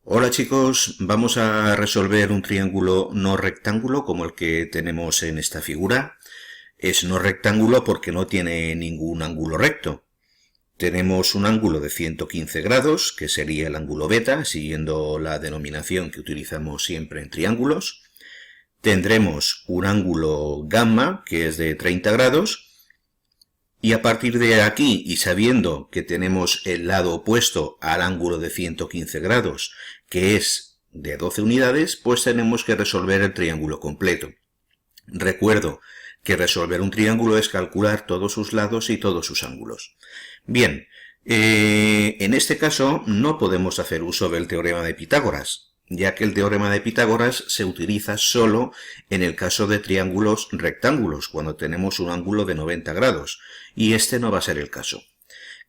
Hola chicos, vamos a resolver un triángulo no rectángulo como el que tenemos en esta figura. Es no rectángulo porque no tiene ningún ángulo recto. Tenemos un ángulo de 115 grados, que sería el ángulo beta, siguiendo la denominación que utilizamos siempre en triángulos. Tendremos un ángulo gamma, que es de 30 grados. Y a partir de aquí, y sabiendo que tenemos el lado opuesto al ángulo de 115 grados, que es de 12 unidades, pues tenemos que resolver el triángulo completo. Recuerdo que resolver un triángulo es calcular todos sus lados y todos sus ángulos. Bien, en este caso no podemos hacer uso del teorema de Pitágoras, ya que el teorema de Pitágoras se utiliza solo en el caso de triángulos rectángulos, cuando tenemos un ángulo de 90 grados, y este no va a ser el caso.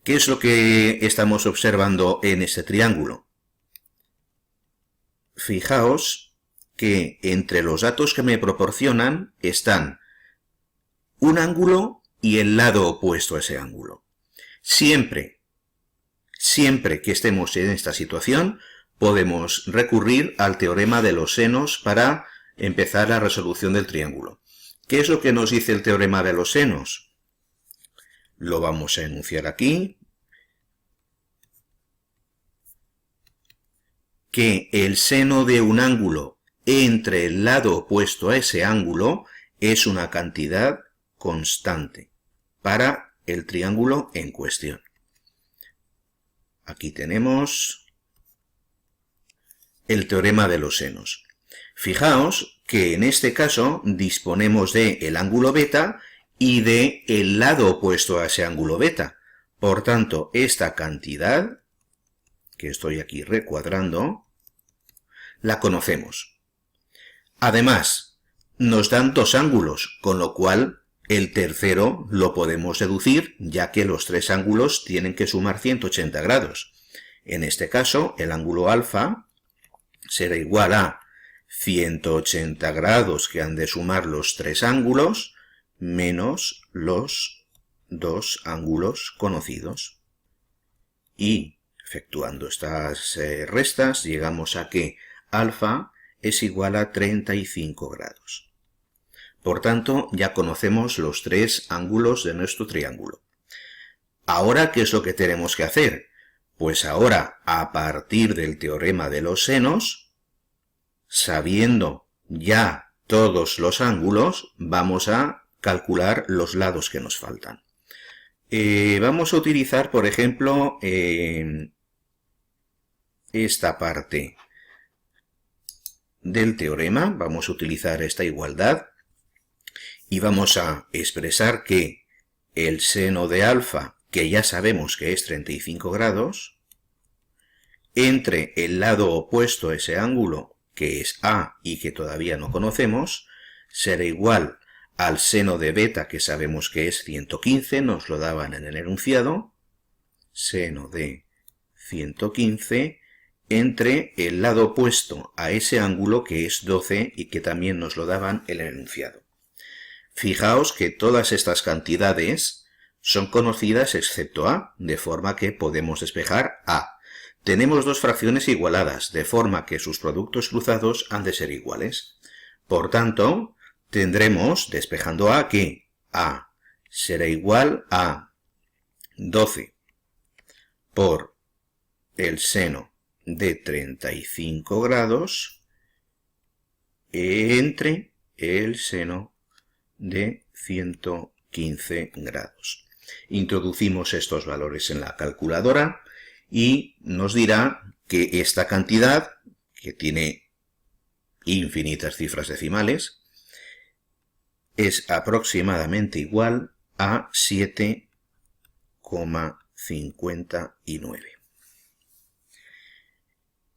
¿Qué es lo que estamos observando en este triángulo? Fijaos que entre los datos que me proporcionan están un ángulo y el lado opuesto a ese ángulo. Siempre que estemos en esta situación, podemos recurrir al teorema de los senos para empezar la resolución del triángulo. ¿Qué es lo que nos dice el teorema de los senos? Lo vamos a enunciar aquí. Que el seno de un ángulo entre el lado opuesto a ese ángulo es una cantidad constante para el triángulo en cuestión. Aquí tenemos el teorema de los senos. Fijaos que en este caso disponemos de el ángulo beta y de el lado opuesto a ese ángulo beta. Por tanto, esta cantidad, que estoy aquí recuadrando, la conocemos. Además, nos dan dos ángulos, con lo cual el tercero lo podemos deducir, ya que los tres ángulos tienen que sumar 180 grados. En este caso, el ángulo alfa será igual a 180 grados que han de sumar los tres ángulos, menos los dos ángulos conocidos. Y, efectuando estas restas, llegamos a que alfa es igual a 35 grados. Por tanto, ya conocemos los tres ángulos de nuestro triángulo. Ahora, ¿qué es lo que tenemos que hacer? Pues ahora, a partir del teorema de los senos, sabiendo ya todos los ángulos, vamos a calcular los lados que nos faltan. Vamos a utilizar, por ejemplo, esta parte del teorema. Vamos a utilizar esta igualdad y vamos a expresar que el seno de alfa, que ya sabemos que es 35 grados, entre el lado opuesto a ese ángulo, que es A y que todavía no conocemos, será igual al seno de beta, que sabemos que es 115, nos lo daban en el enunciado, seno de 115, entre el lado opuesto a ese ángulo, que es 12 y que también nos lo daban en el enunciado. Fijaos que todas estas cantidades son conocidas excepto A, de forma que podemos despejar A. Tenemos dos fracciones igualadas, de forma que sus productos cruzados han de ser iguales. Por tanto, tendremos, despejando A, que A será igual a 12 por el seno de 35 grados entre el seno de 115 grados. Introducimos estos valores en la calculadora y nos dirá que esta cantidad, que tiene infinitas cifras decimales, es aproximadamente igual a 7,59.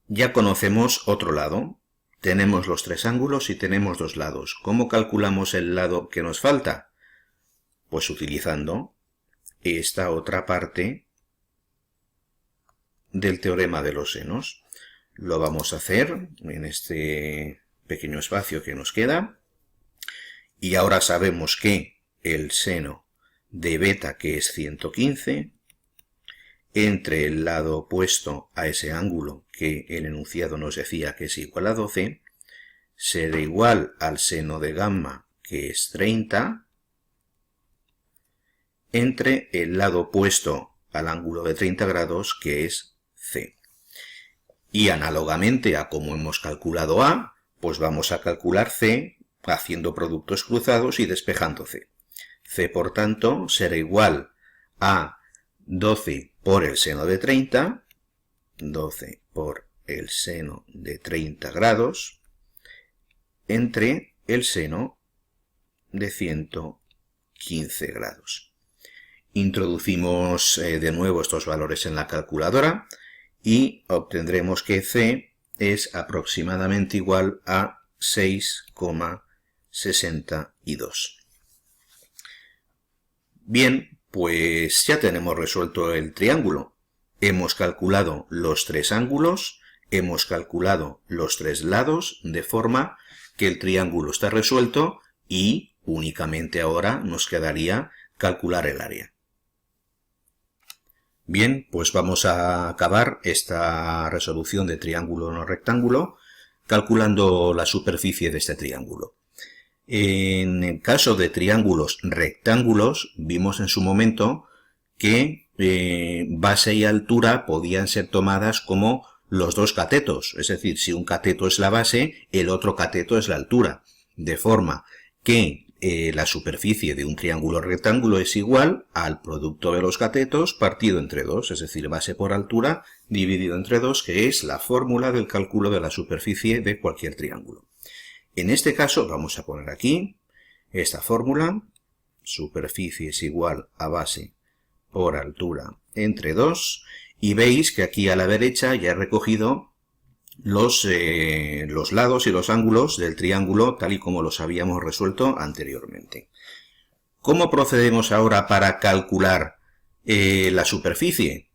Ya conocemos otro lado. Tenemos los tres ángulos y tenemos dos lados. ¿Cómo calculamos el lado que nos falta? Pues utilizando esta otra parte del teorema de los senos. Lo vamos a hacer en este pequeño espacio que nos queda. Y ahora sabemos que el seno de beta, que es 115, entre el lado opuesto a ese ángulo que el enunciado nos decía que es igual a 12, será igual al seno de gamma, que es 30, entre el lado opuesto al ángulo de 30 grados, que es C. Y análogamente a como hemos calculado A, pues vamos a calcular C haciendo productos cruzados y despejando C. C, por tanto, será igual a 12 por el seno de 30, 12 por el seno de 30 grados, entre el seno de 115 grados. Introducimos de nuevo estos valores en la calculadora y obtendremos que C es aproximadamente igual a 6,62. Bien, pues ya tenemos resuelto el triángulo. Hemos calculado los tres ángulos, hemos calculado los tres lados, de forma que el triángulo está resuelto y únicamente ahora nos quedaría calcular el área. Bien, pues vamos a acabar esta resolución de triángulo no rectángulo calculando la superficie de este triángulo. En el caso de triángulos rectángulos, vimos en su momento que base y altura podían ser tomadas como los dos catetos, es decir, si un cateto es la base, el otro cateto es la altura, de forma que la superficie de un triángulo rectángulo es igual al producto de los catetos partido entre 2, es decir, base por altura dividido entre 2, que es la fórmula del cálculo de la superficie de cualquier triángulo. En este caso vamos a poner aquí esta fórmula, superficie es igual a base por altura entre 2, y veis que aquí a la derecha ya he recogido los lados y los ángulos del triángulo tal y como los habíamos resuelto anteriormente. ¿Cómo procedemos ahora para calcular la superficie?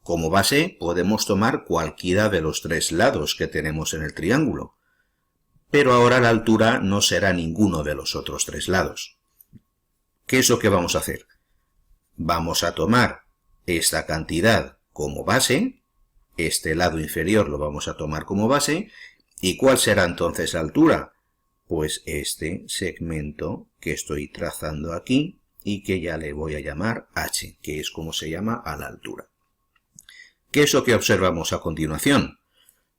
Como base podemos tomar cualquiera de los tres lados que tenemos en el triángulo, pero ahora la altura no será ninguno de los otros tres lados. ¿Qué es lo que vamos a hacer? Vamos a tomar esta cantidad como base, este lado inferior lo vamos a tomar como base, ¿y cuál será entonces la altura? Pues este segmento que estoy trazando aquí y que ya le voy a llamar H, que es como se llama a la altura. ¿Qué es lo que observamos a continuación?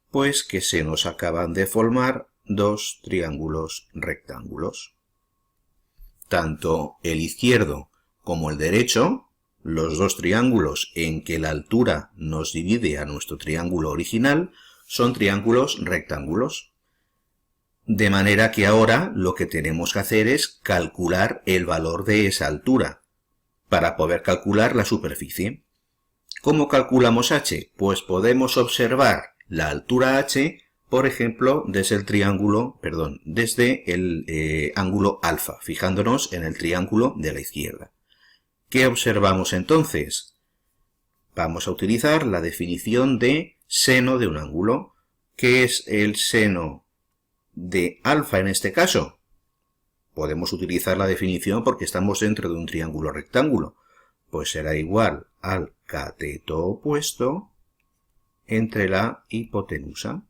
Pues que se nos acaban de formar dos triángulos rectángulos. Tanto el izquierdo como el derecho, los dos triángulos en que la altura nos divide a nuestro triángulo original, son triángulos rectángulos. De manera que ahora lo que tenemos que hacer es calcular el valor de esa altura, para poder calcular la superficie. ¿Cómo calculamos H? Pues podemos observar la altura H, por ejemplo, desde el ángulo alfa, fijándonos en el triángulo de la izquierda. ¿Qué observamos entonces? Vamos a utilizar la definición de seno de un ángulo. ¿Qué es el seno de alfa en este caso? Podemos utilizar la definición porque estamos dentro de un triángulo rectángulo. Pues será igual al cateto opuesto entre la hipotenusa.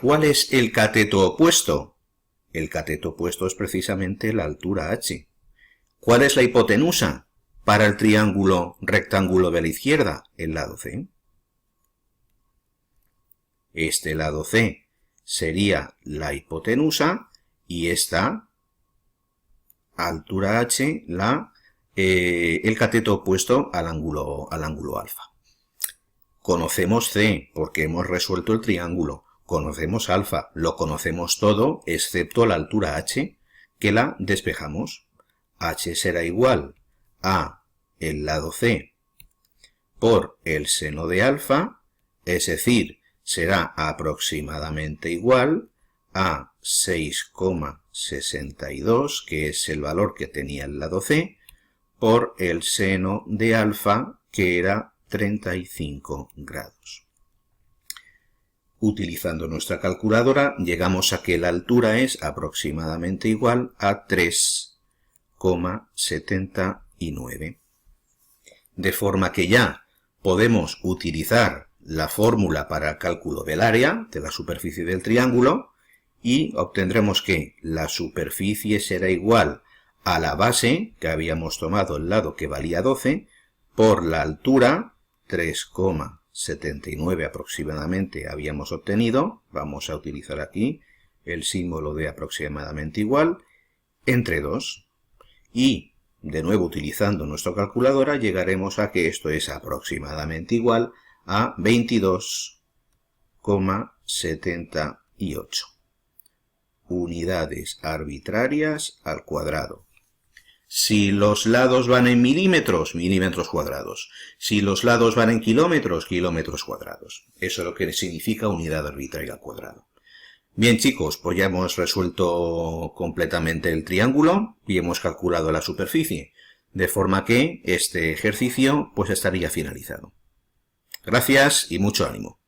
¿Cuál es el cateto opuesto? El cateto opuesto es precisamente la altura H. ¿Cuál es la hipotenusa para el triángulo rectángulo de la izquierda? El lado C. Este lado C sería la hipotenusa y esta altura H el cateto opuesto al ángulo alfa. Conocemos C porque hemos resuelto el triángulo. Conocemos alfa, lo conocemos todo excepto la altura H, que la despejamos. H será igual a el lado C por el seno de alfa, es decir, será aproximadamente igual a 6,62, que es el valor que tenía el lado C, por el seno de alfa, que era 35 grados. Utilizando nuestra calculadora, llegamos a que la altura es aproximadamente igual a 3,79. de forma que ya podemos utilizar la fórmula para el cálculo del área de la superficie del triángulo y obtendremos que la superficie será igual a la base que habíamos tomado el lado que valía 12 por la altura 3,79 aproximadamente habíamos obtenido. Vamos a utilizar aquí el símbolo de aproximadamente igual entre 2 y de nuevo utilizando nuestra calculadora llegaremos a que esto es aproximadamente igual a 22,78 unidades arbitrarias al cuadrado. Si los lados van en milímetros, milímetros cuadrados. Si los lados van en kilómetros, kilómetros cuadrados. Eso es lo que significa unidad arbitraria al cuadrado. Bien chicos, pues ya hemos resuelto completamente el triángulo y hemos calculado la superficie. De forma que este ejercicio pues estaría finalizado. Gracias y mucho ánimo.